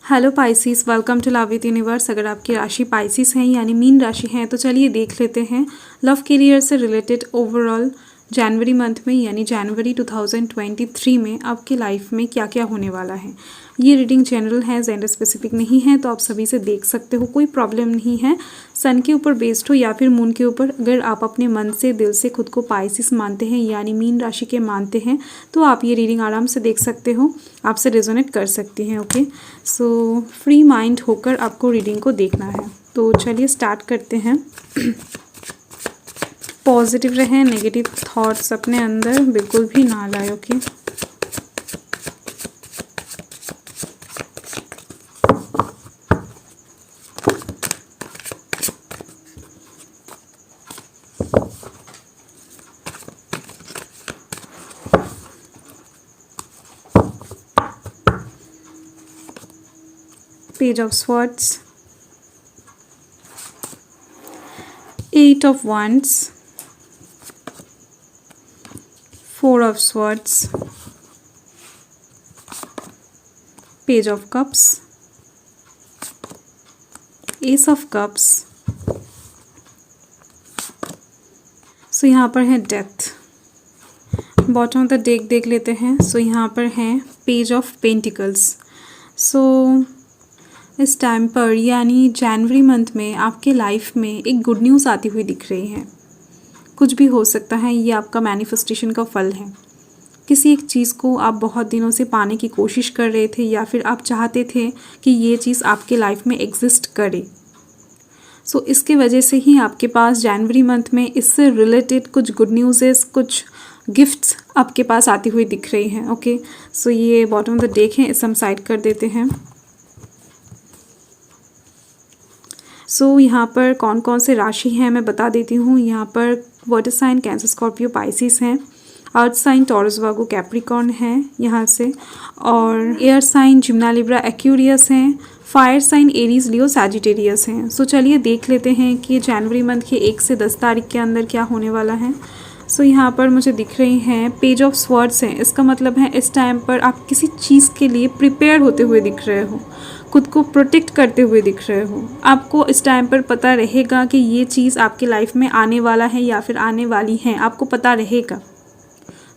Hello Pisces, welcome to love with universe. अगर आपकी राशि पाइसिस है यानी मीन राशि है तो चलिए देख लेते हैं लव करियर से रिलेटेड ओवरऑल जनवरी मंथ में यानी जनवरी 2023 में आपकी लाइफ में क्या क्या होने वाला है। ये रीडिंग जनरल है, जेंडर स्पेसिफिक नहीं है, तो आप सभी से देख सकते हो, कोई प्रॉब्लम नहीं है। सन के ऊपर बेस्ड हो या फिर मून के ऊपर, अगर आप अपने मन से दिल से खुद को पाइसिस मानते हैं यानी मीन राशि के मानते हैं तो आप ये रीडिंग आराम से देख सकते हो, आपसे रेजोनेट कर सकती हैं। ओके, सो फ्री माइंड होकर आपको रीडिंग को देखना है। तो चलिए स्टार्ट करते हैं। पॉजिटिव रहें, नेगेटिव थॉट्स अपने अंदर बिल्कुल भी ना लाए। Okay, Page of Swords, Eight of Wands, Four of Swords, Page of Cups, Ace of Cups। सो यहाँ पर है death. Bottom of the deck देख लेते हैं। सो यहाँ पर है पेज ऑफ पेंटिकल्स। सो इस टाइम पर यानी जनवरी मंथ में आपके लाइफ में एक गुड न्यूज़ आती हुई दिख रही है। कुछ भी हो सकता है, ये आपका मैनिफेस्टेशन का फल है। किसी एक चीज़ को आप बहुत दिनों से पाने की कोशिश कर रहे थे या फिर आप चाहते थे कि ये चीज़ आपके लाइफ में एग्जिस्ट करे। सो इसके वजह से ही आपके पास जनवरी मंथ में इससे रिलेटेड कुछ गुड न्यूज़ेस, कुछ गिफ्ट्स आपके पास आती हुई दिख रही हैं। ओके, सो ये बॉटम ऑफ द डेक है, इसे हम साइड कर देते हैं। सो यहाँ पर कौन कौन से राशि हैं मैं बता देती हूँ। यहाँ पर water sign Cancer Scorpio Pisces हैं, earth sign Taurus Virgo Capricorn है यहाँ से, और air sign Gemini Libra Aquarius हैं, fire sign Aries Leo Sagittarius हैं। सो चलिए देख लेते हैं कि जनवरी मंथ के 1 से 10 तारीख के अंदर क्या होने वाला है। सो यहाँ पर मुझे दिख रही हैं पेज ऑफ स्वर्ड्स हैं। इसका मतलब है इस टाइम पर आप किसी चीज़ के लिए प्रिपेयर होते हुए दिख रहे हो, खुद को प्रोटेक्ट करते हुए दिख रहे हो। आपको इस टाइम पर पता रहेगा कि ये चीज़ आपकी लाइफ में आने वाला है या फिर आने वाली है, आपको पता रहेगा।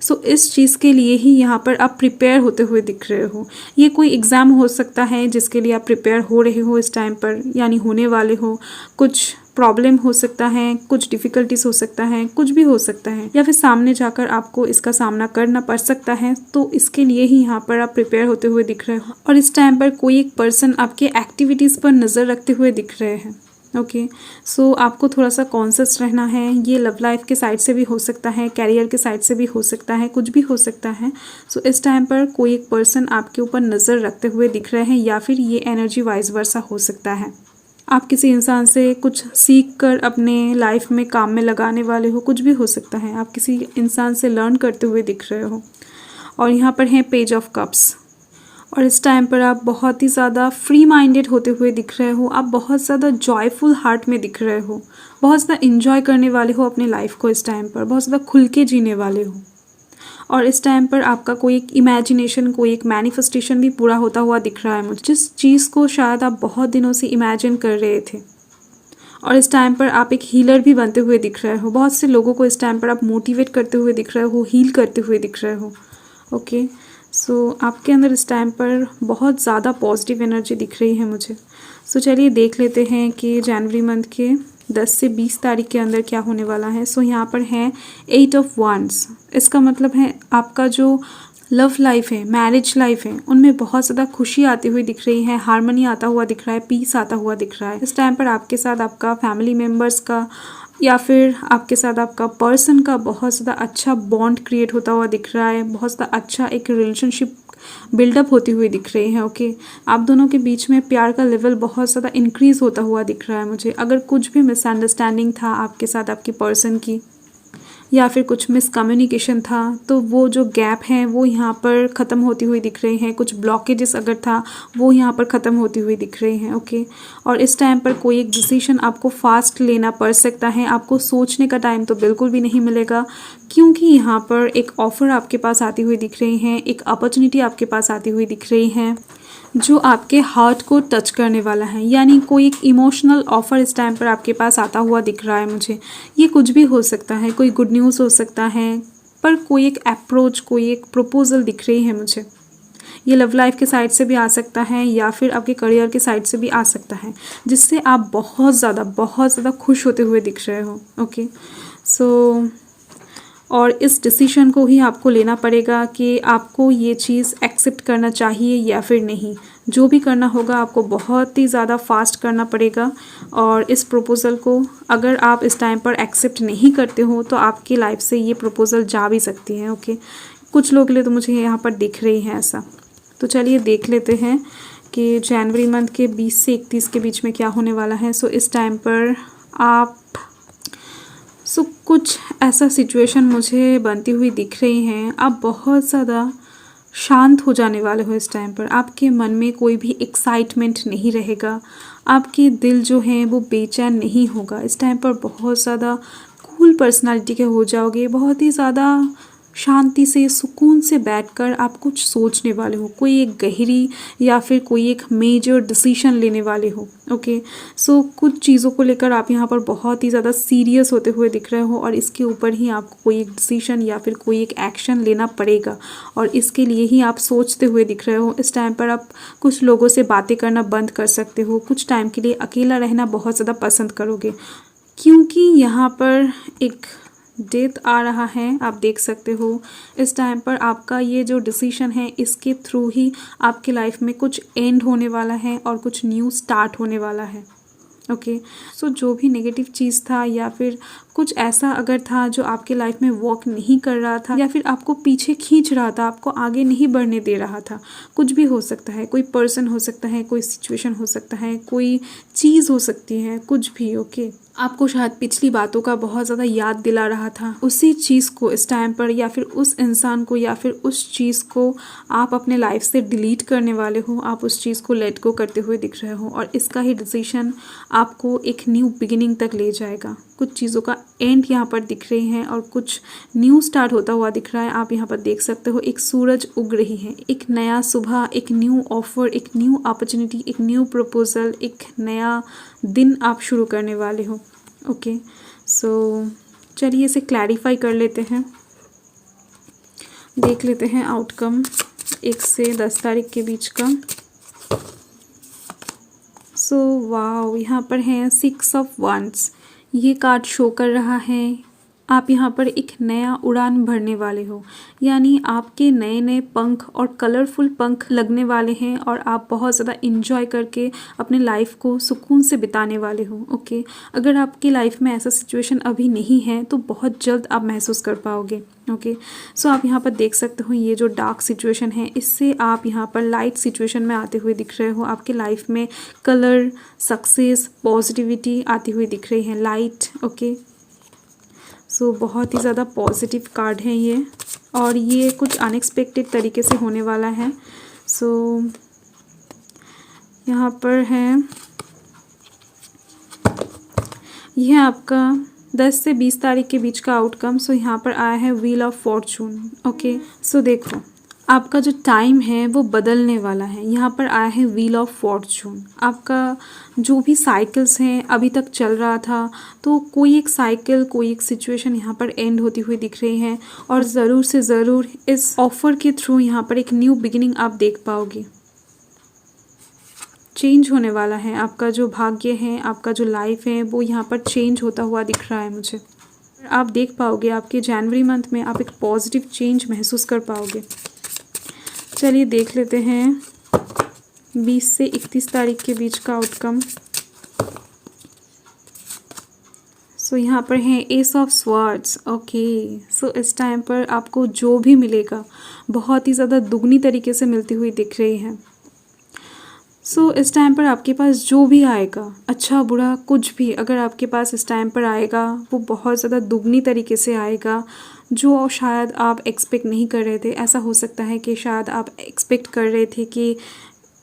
सो इस चीज़ के लिए ही यहाँ पर आप प्रिपेयर होते हुए दिख रहे हो। ये कोई एग्ज़ाम हो सकता है जिसके लिए आप प्रिपेयर हो रहे हो इस टाइम पर यानी होने वाले हो। कुछ प्रॉब्लम हो सकता है, कुछ डिफ़िकल्टीज हो सकता है, कुछ भी हो सकता है, या फिर सामने जाकर आपको इसका सामना करना पड़ सकता है। तो इसके लिए ही यहाँ पर आप प्रिपेयर होते हुए दिख रहे हो। और इस टाइम पर कोई एक पर्सन आपके एक्टिविटीज़ पर नज़र रखते हुए दिख रहे हैं। ओके, सो आपको थोड़ा सा कॉन्शियस रहना है। ये लव लाइफ के साइड से भी हो सकता है, कैरियर के साइड से भी हो सकता है, कुछ भी हो सकता है। सो इस टाइम पर कोई एक पर्सन आपके ऊपर नज़र रखते हुए दिख रहे हैं या फिर ये एनर्जी वाइस वर्सा हो सकता है। आप किसी इंसान से कुछ सीख कर अपने लाइफ में काम में लगाने वाले हो, कुछ भी हो सकता है। आप किसी इंसान से लर्न करते हुए दिख रहे हो। और यहाँ पर है पेज ऑफ कप्स। और इस टाइम पर आप बहुत ही ज़्यादा फ्री माइंडेड होते हुए दिख रहे हो। आप बहुत ज़्यादा जॉयफुल हार्ट में दिख रहे हो, बहुत ज़्यादा इंजॉय करने वाले हो अपने लाइफ को। इस टाइम पर बहुत ज़्यादा खुल के जीने वाले हो। और इस टाइम पर आपका कोई एक इमेजिनेशन, कोई एक मैनिफेस्टेशन भी पूरा होता हुआ दिख रहा है मुझे, जिस चीज़ को शायद आप बहुत दिनों से इमेजिन कर रहे थे। और इस टाइम पर आप एक हीलर भी बनते हुए दिख रहे हो। बहुत से लोगों को इस टाइम पर आप मोटिवेट करते हुए दिख रहे हो, हील करते हुए दिख रहे हो। ओके, सो आपके अंदर इस टाइम पर बहुत ज़्यादा पॉजिटिव एनर्जी दिख रही है मुझे। सो चलिए देख लेते हैं कि जनवरी मंथ के 10 से 20 तारीख के अंदर क्या होने वाला है। सो यहाँ पर है 8 ऑफ वांड्स। इसका मतलब है आपका जो लव लाइफ है, मैरिज लाइफ है, उनमें बहुत ज़्यादा खुशी आती हुई दिख रही है, हार्मनी आता हुआ दिख रहा है, पीस आता हुआ दिख रहा है। इस टाइम पर आपके साथ आपका फैमिली मेम्बर्स का या फिर आपके साथ आपका पर्सन का बहुत ज़्यादा अच्छा बॉन्ड क्रिएट होता हुआ दिख रहा है। बहुत ज़्यादा अच्छा एक रिलेशनशिप बिल्डअप होती हुई दिख रही है। ओके, आप दोनों के बीच में प्यार का लेवल बहुत ज़्यादा इंक्रीज़ होता हुआ दिख रहा है मुझे। अगर कुछ भी मिसअंडरस्टैंडिंग था आपके साथ आपकी पर्सन की या फिर कुछ मिसकम्युनिकेशन था तो वो जो गैप है वो यहाँ पर ख़त्म होती हुई दिख रही हैं। कुछ ब्लॉकेजेस अगर था वो यहाँ पर ख़त्म होती हुई दिख रही हैं। ओके, और इस टाइम पर कोई एक डिसीजन आपको फास्ट लेना पड़ सकता है। आपको सोचने का टाइम तो बिल्कुल भी नहीं मिलेगा, क्योंकि यहाँ पर एक ऑफ़र आपके पास आती हुई दिख रही हैं, एक अपॉर्चुनिटी आपके पास आती हुई दिख रही है। जो आपके हार्ट को टच करने वाला है, यानी कोई एक इमोशनल ऑफ़र इस टाइम पर आपके पास आता हुआ दिख रहा है मुझे। ये कुछ भी हो सकता है, कोई गुड न्यूज़ हो सकता है, पर कोई एक अप्रोच, कोई एक प्रपोज़ल दिख रही है मुझे। ये लव लाइफ के साइड से भी आ सकता है या फिर आपके करियर के साइड से भी आ सकता है, जिससे आप बहुत ज़्यादा खुश होते हुए दिख रहे हो। ओके, सो और इस डिसीजन को ही आपको लेना पड़ेगा कि आपको ये चीज़ एक्सेप्ट करना चाहिए या फिर नहीं। जो भी करना होगा आपको बहुत ही ज़्यादा फास्ट करना पड़ेगा। और इस प्रपोज़ल को अगर आप इस टाइम पर एक्सेप्ट नहीं करते हो तो आपकी लाइफ से ये प्रपोज़ल जा भी सकती है। ओके, कुछ लोगों के लिए तो मुझे यहाँ पर दिख रही है ऐसा। तो चलिए देख लेते हैं कि जनवरी मंथ के 20 से 31 के बीच में क्या होने वाला है। सो इस टाइम पर आप कुछ ऐसा सिचुएशन मुझे बनती हुई दिख रही हैं। आप बहुत ज़्यादा शांत हो जाने वाले हो इस टाइम पर। आपके मन में कोई भी एक्साइटमेंट नहीं रहेगा, आपके दिल जो है वो बेचैन नहीं होगा। इस टाइम पर बहुत ज़्यादा कूल पर्सनालिटी के हो जाओगे, बहुत ही ज़्यादा शांति से सुकून से बैठकर आप कुछ सोचने वाले हो, कोई एक गहरी या फिर कोई एक मेजर डिसीजन लेने वाले हो। ओके, सो कुछ चीज़ों को लेकर आप यहाँ पर बहुत ही ज़्यादा सीरियस होते हुए दिख रहे हो और इसके ऊपर ही आपको कोई एक डिसीजन या फिर कोई एक एक्शन लेना पड़ेगा और इसके लिए ही आप सोचते हुए दिख रहे हो। इस टाइम पर आप कुछ लोगों से बातें करना बंद कर सकते हो, कुछ टाइम के लिए अकेला रहना बहुत ज़्यादा पसंद करोगे, क्योंकि यहाँ पर एक डेथ आ रहा है। आप देख सकते हो इस टाइम पर आपका ये जो डिसीजन है इसके थ्रू ही आपके लाइफ में कुछ एंड होने वाला है और कुछ न्यू स्टार्ट होने वाला है। ओके, सो जो भी नेगेटिव चीज़ था या फिर कुछ ऐसा अगर था जो आपके लाइफ में वर्क नहीं कर रहा था या फिर आपको पीछे खींच रहा था, आपको आगे नहीं बढ़ने दे रहा था, कुछ भी हो सकता है, कोई पर्सन हो सकता है, कोई सिचुएशन हो सकता है, कोई चीज़ हो सकती है, कुछ भी। ओके, आपको शायद पिछली बातों का बहुत ज़्यादा याद दिला रहा था, उसी चीज़ को इस टाइम पर या फिर उस इंसान को या फिर उस चीज़ को आप अपने लाइफ से डिलीट करने वाले हो। आप उस चीज़ को लेट गो करते हुए दिख रहे हो और इसका ही डिसीजन आपको एक न्यू बिगिनिंग तक ले जाएगा। कुछ चीज़ों का एंड यहाँ पर दिख रही है और कुछ न्यू स्टार्ट होता हुआ दिख रहा है। आप यहाँ पर देख सकते हो एक सूरज उग रही है, एक नया सुबह, एक न्यू ऑफर, एक न्यू अपॉर्चुनिटी, एक न्यू प्रपोजल, एक नया दिन आप शुरू करने वाले हो। ओके, सो चलिए इसे क्लैरिफाई कर लेते हैं, देख लेते हैं आउटकम 1 से 10 तारीख के बीच का। सो वाओ, यहाँ पर है 6 ऑफ वंड्स। ये कार्ड शो कर रहा है आप यहाँ पर एक नया उड़ान भरने वाले हो, यानी आपके नए नए पंख और कलरफुल पंख लगने वाले हैं और आप बहुत ज़्यादा इंजॉय करके अपने लाइफ को सुकून से बिताने वाले हो। ओके, अगर आपकी लाइफ में ऐसा सिचुएशन अभी नहीं है तो बहुत जल्द आप महसूस कर पाओगे। ओके, सो आप यहाँ पर देख सकते हो ये जो डार्क सिचुएशन है इससे आप यहाँ पर लाइट सिचुएशन में आते हुए दिख रहे हो। आपके लाइफ में कलर, सक्सेस, पॉजिटिविटी आती हुई दिख रही है, लाइट। ओके, सो बहुत ही ज़्यादा पॉजिटिव कार्ड है ये और ये कुछ अनएक्सपेक्टेड तरीके से होने वाला है। सो यहाँ पर है यह आपका 10 से 20 तारीख के बीच का आउटकम। सो यहाँ पर आया है व्हील ऑफ फॉर्चून। ओके, सो देखो आपका जो टाइम है वो बदलने वाला है। यहाँ पर आया है व्हील ऑफ फॉर्चून। आपका जो भी साइकिल्स हैं अभी तक चल रहा था तो कोई एक साइकिल, कोई एक सिचुएशन यहाँ पर एंड होती हुई दिख रही है और ज़रूर से ज़रूर इस ऑफर के थ्रू यहाँ पर एक न्यू बिगिनिंग आप देख पाओगे। चेंज होने वाला है, आपका जो भाग्य है, आपका जो लाइफ है वो यहाँ पर चेंज होता हुआ दिख रहा है मुझे। आप देख पाओगे आपके जनवरी मंथ में आप एक पॉजिटिव चेंज महसूस कर पाओगे। चलिए देख लेते हैं 20 से 31 तारीख के बीच का आउटकम। सो यहाँ पर है एस ऑफ स्वॉर्ड्स। ओके, सो इस टाइम पर आपको जो भी मिलेगा बहुत ही ज़्यादा दुगनी तरीके से मिलती हुई दिख रही है। सो इस टाइम पर आपके पास जो भी आएगा, अच्छा बुरा कुछ भी अगर आपके पास इस टाइम पर आएगा वो बहुत ज़्यादा दुगनी तरीके से आएगा, जो शायद आप एक्सपेक्ट नहीं कर रहे थे। ऐसा हो सकता है कि शायद आप एक्सपेक्ट कर रहे थे कि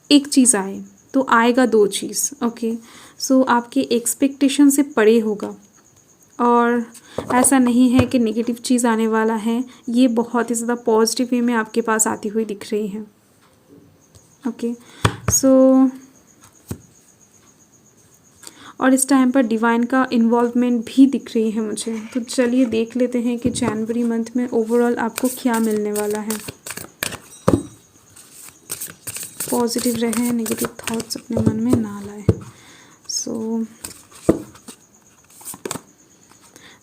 एक चीज़ आए तो आएगा 2 चीज़। ओके, सो आपके एक्सपेक्टेशन से परे होगा और ऐसा नहीं है कि नेगेटिव चीज़ आने वाला है, ये बहुत ही ज़्यादा पॉजिटिव वे में आपके पास आती हुई दिख रही है। ओके, सो और इस टाइम पर डिवाइन का इन्वॉल्वमेंट भी दिख रही है मुझे। तो चलिए देख लेते हैं कि जनवरी मंथ में ओवरऑल आपको क्या मिलने वाला है। पॉजिटिव रहे, नेगेटिव थॉट्स अपने मन में ना लाए।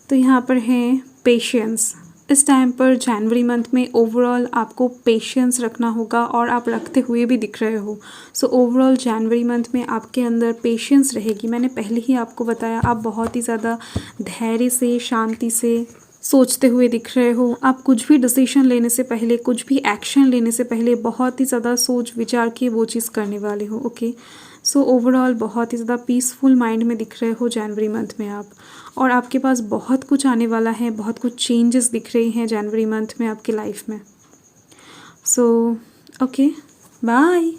तो यहाँ पर है पेशेंस। इस टाइम पर जनवरी मंथ में ओवरऑल आपको पेशेंस रखना होगा और आप रखते हुए भी दिख रहे हो। सो ओवरऑल जनवरी मंथ में आपके अंदर पेशेंस रहेगी। मैंने पहले ही आपको बताया, आप बहुत ही ज़्यादा धैर्य से, शांति से सोचते हुए दिख रहे हो। आप कुछ भी डिसीजन लेने से पहले, कुछ भी एक्शन लेने से पहले बहुत ही ज़्यादा सोच विचार के वो चीज़ करने वाले हो। ओके, सो ओवरऑल बहुत ही ज़्यादा पीसफुल माइंड में दिख रहे हो जनवरी मंथ में आप। और आपके पास बहुत कुछ आने वाला है, बहुत कुछ चेंजेस दिख रही हैं जनवरी मंथ में आपकी लाइफ में। So okay, bye.